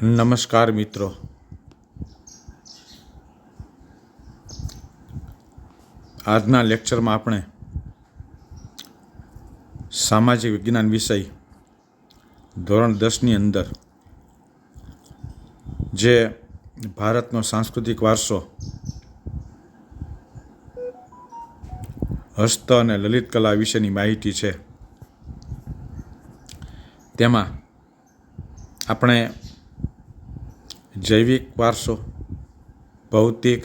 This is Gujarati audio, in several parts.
નમસ્કાર મિત્રો, આજના લેક્ચરમાં આપણે સામાજિક વિજ્ઞાન વિષય ધોરણ 10ની અંદર જે ભારતનો સાંસ્કૃતિક વારસો હસ્ત અને લલિત કલા વિશેની માહિતી છે તેમાં આપણે જૈવિક વારસો, ભૌતિક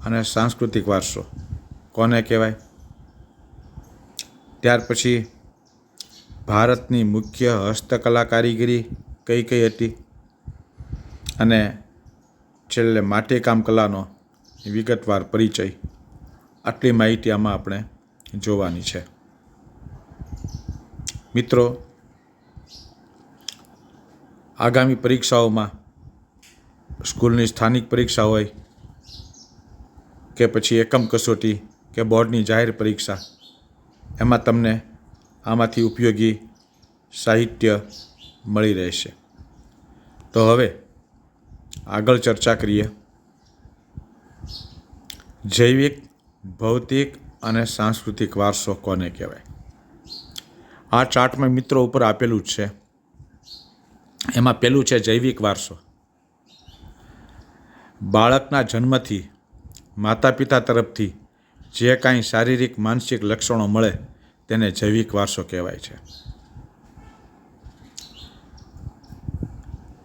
અને સાંસ્કૃતિક વારસો કોને કહેવાય, ત્યાર પછી ભારતની મુખ્ય હસ્તકલા કારીગરી કઈ કઈ હતી અને છેલ્લે માટીકામ કલાનો વિગતવાર પરિચય. આટલી માહિતી આમાં આપણે જોવાની છે. મિત્રો, આગામી પરીક્ષાઓમાં સ્કૂલની સ્થાનિક પરીક્ષા હોય કે પછી એકમ કસોટી કે બોર્ડની જાહેર પરીક્ષા, એમાં તમને આમાંથી ઉપયોગી સાહિત્ય મળી રહેશે. તો હવે આગળ ચર્ચા કરીએ. જૈવિક, ભૌતિક અને સાંસ્કૃતિક વારસો કોને કહેવાય? આ ચાર્ટમાં મિત્રો ઉપર આપેલું જ છે. એમાં પહેલું છે જૈવિક વારસો. બાળકના જન્મથી માતા પિતા તરફથી જે કાંઈ શારીરિક માનસિક લક્ષણો મળે તેને જૈવિક વારસો કહેવાય છે.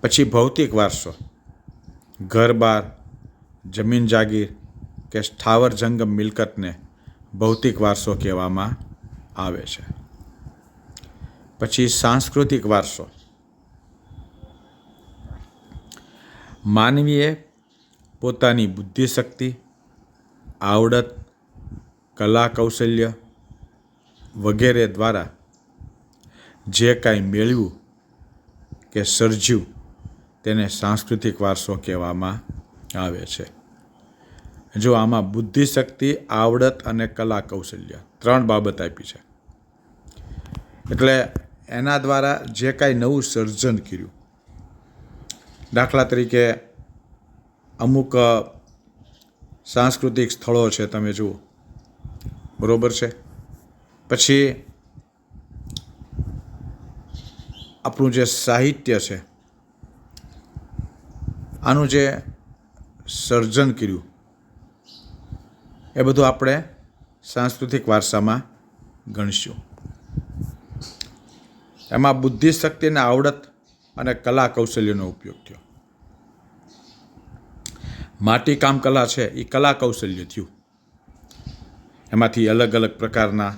પછી ભૌતિક વારસો, ઘર-બાર, જમીન જાગીર કે સ્થાવર જંગમ મિલકતને ભૌતિક વારસો કહેવામાં આવે છે. પછી સાંસ્કૃતિક વારસો, માનવીએ પોતાની બુદ્ધિશક્તિ, આવડત, કલા કૌશલ્ય વગેરે દ્વારા જે કાંઈ મેળવ્યું કે સર્જ્યું તેને સાંસ્કૃતિક વારસો કહેવામાં આવે છે. જો આમાં બુદ્ધિશક્તિ, આવડત અને કલા કૌશલ્ય 3 બાબત આપી છે. એટલે એના દ્વારા જે કાંઈ નવું સર્જન કર્યું, દાખલા તરીકે અમુક સાંસ્કૃતિક સ્થળો છે, તમે જુઓ, બરોબર છે. પછી આપણું જે સાહિત્ય છે, આનું જે સર્જન કર્યું એ બધું આપણે સાંસ્કૃતિક વારસામાં ગણીશું. એમાં બુદ્ધિશક્તિને, આવડત અને કલા કૌશલ્યનો ઉપયોગ થયો. માટીકામ કલા છે એ કલા કૌશલ્ય થયું. એમાંથી અલગ અલગ પ્રકારના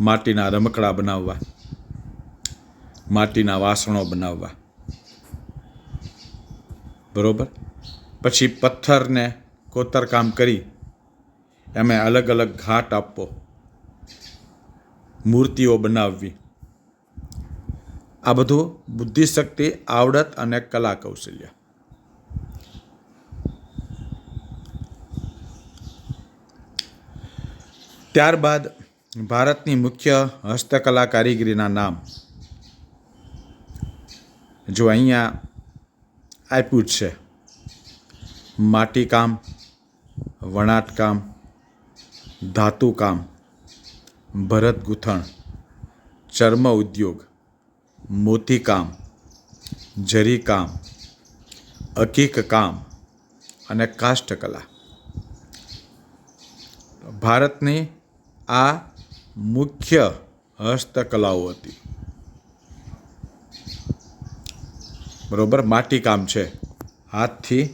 માટીના રમકડા બનાવવા, માટીના વાસણો બનાવવા, બરોબર. પછી પથ્થરને કોતરકામ કરી એમાં અલગ અલગ ઘાટ આપવો, મૂર્તિઓ બનાવવી, આ બધું બુદ્ધિશક્તિ, આવડત અને કલા કૌશલ્ય. ત્યારબાદ ભારતની મુખ્ય હસ્તકલા કારીગરીના નામ જો અહીંયા આપ્યું જ છે: માટીકામ, વણાટકામ, ધાતુકામ, ભરત ગૂંથણ, ચર્મ ઉદ્યોગ, મોતીકામ, જરીકામ, અકીક કામ અને કાષ્ઠકલા. ભારતની આ મુખ્ય હસ્તકલાઓ હતી, બરોબર. માટીકામ છે, હાથથી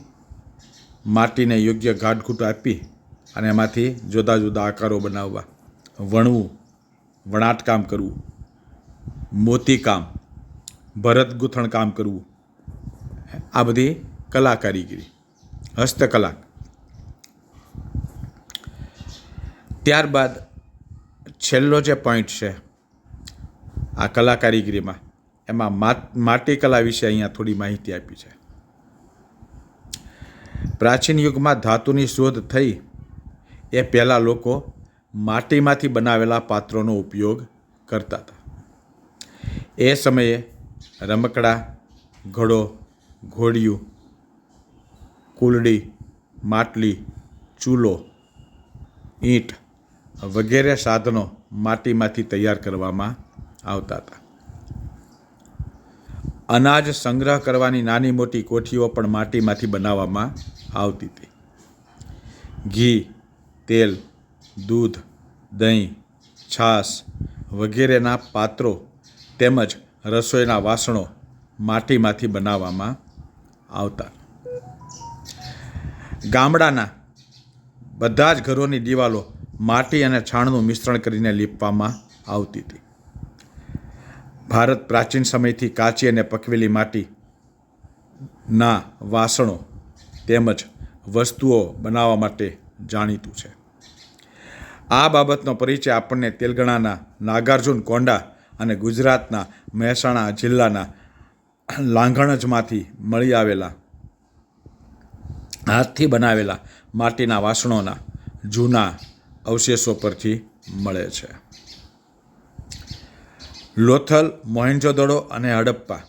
માટીને યોગ્ય ગાંઠગૂંઠ આપી અને એમાંથી જુદા જુદા આકારો બનાવવા. વણવું, વણાટકામ કરવું. મોતીકામ, ભરત ગૂંથણ કામ કરવું. આ બધી કલા કારીગરી, હસ્તકલા. ત્યારબાદ છેલ્લો જે પોઈન્ટ છે આ કલા કારીગરીમાં, એમાં માટીકલા વિશે અહીંયા થોડી માહિતી આપી છે. પ્રાચીન યુગમાં ધાતુની શોધ થઈ એ પહેલાં લોકો માટીમાંથી બનાવેલા પાત્રોનો ઉપયોગ કરતા હતા. એ સમયે રમકડા, ઘડો, ઘોડિયું, કુલડી, માટલી, ચૂલો, ઈંટ વગેરે સાધનો માટીમાંથી તૈયાર કરવામાં આવતા હતા. અનાજ સંગ્રહ કરવાની નાની મોટી કોઠીઓ પણ માટીમાંથી બનાવવામાં આવતી હતી. ઘી, તેલ, દૂધ, દહીં, છાશ વગેરેના પાત્રો તેમજ રસોઈના વાસણો માટીમાંથી બનાવવામાં આવતા. ગામડાના બધા જ ઘરોની દિવાલો માટી અને છાણનું મિશ્રણ કરીને લીપવામાં આવતી હતી. ભારત પ્રાચીન સમયથી કાચી અને પકવેલી માટીના વાસણો તેમજ વસ્તુઓ બનાવવા માટે જાણીતું છે. આ બાબતનો પરિચય આપણને તેલંગાણાના નાગાર્જુન કોંડા અને ગુજરાતના મહેસાણા જિલ્લાના લાંઘણજમાંથી મળી આવેલા હાથથી બનાવેલા માટીના વાસણોના જૂના અવશેષો પરથી મળે છે. લોથલ, મોહેન્જોદડો અને હડપ્પા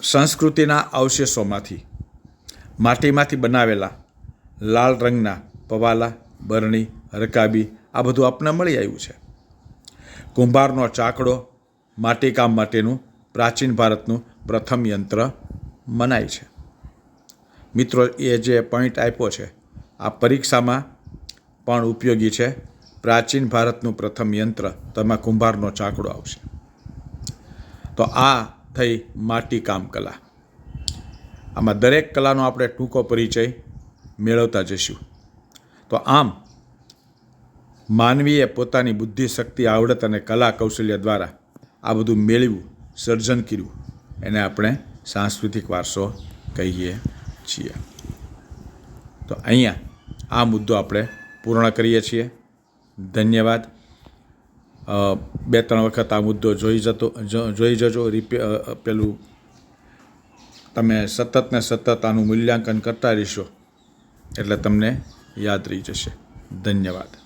સંસ્કૃતિના અવશેષોમાંથી માટીમાંથી બનાવેલા લાલ રંગના પવાલા, બરણી, રકાબી આ બધું આપણને મળી આવ્યું છે. કુંભારનો ચાકડો માટીકામ માટેનું પ્રાચીન ભારતનું પ્રથમ યંત્ર મનાય છે. મિત્રો, એ જે પોઈન્ટ આપ્યો છે આ પરીક્ષામાં પણ ઉપયોગી છે. પ્રાચીન ભારતનું પ્રથમ યંત્ર તેમાં કુંભારનો ચાકડો આવશે. તો આ થઈ માટીકામ કલા. આમાં દરેક કલાનો આપણે ટૂંકો પરિચય મેળવતા જઈશું. તો આમ માનવીએ પોતાની બુદ્ધિ, શક્તિ, આવડત અને કલા કૌશલ્ય દ્વારા આ બધું મેળવ્યું, સર્જન કર્યું, એને આપણે સાંસ્કૃતિક વારસો કહીએ છીએ. તો અહીંયા આ મુદ્દો આપણે પૂર્ણ કરીએ છીએ. ધન્યવાદ. 2-3 વખત આ મુદ્દો જોઈ જજો. પેલું તમે સતત ને સતત આનું મૂલ્યાંકન કરતા રહેશો એટલે તમને યાદ રહી જશે. ધન્યવાદ.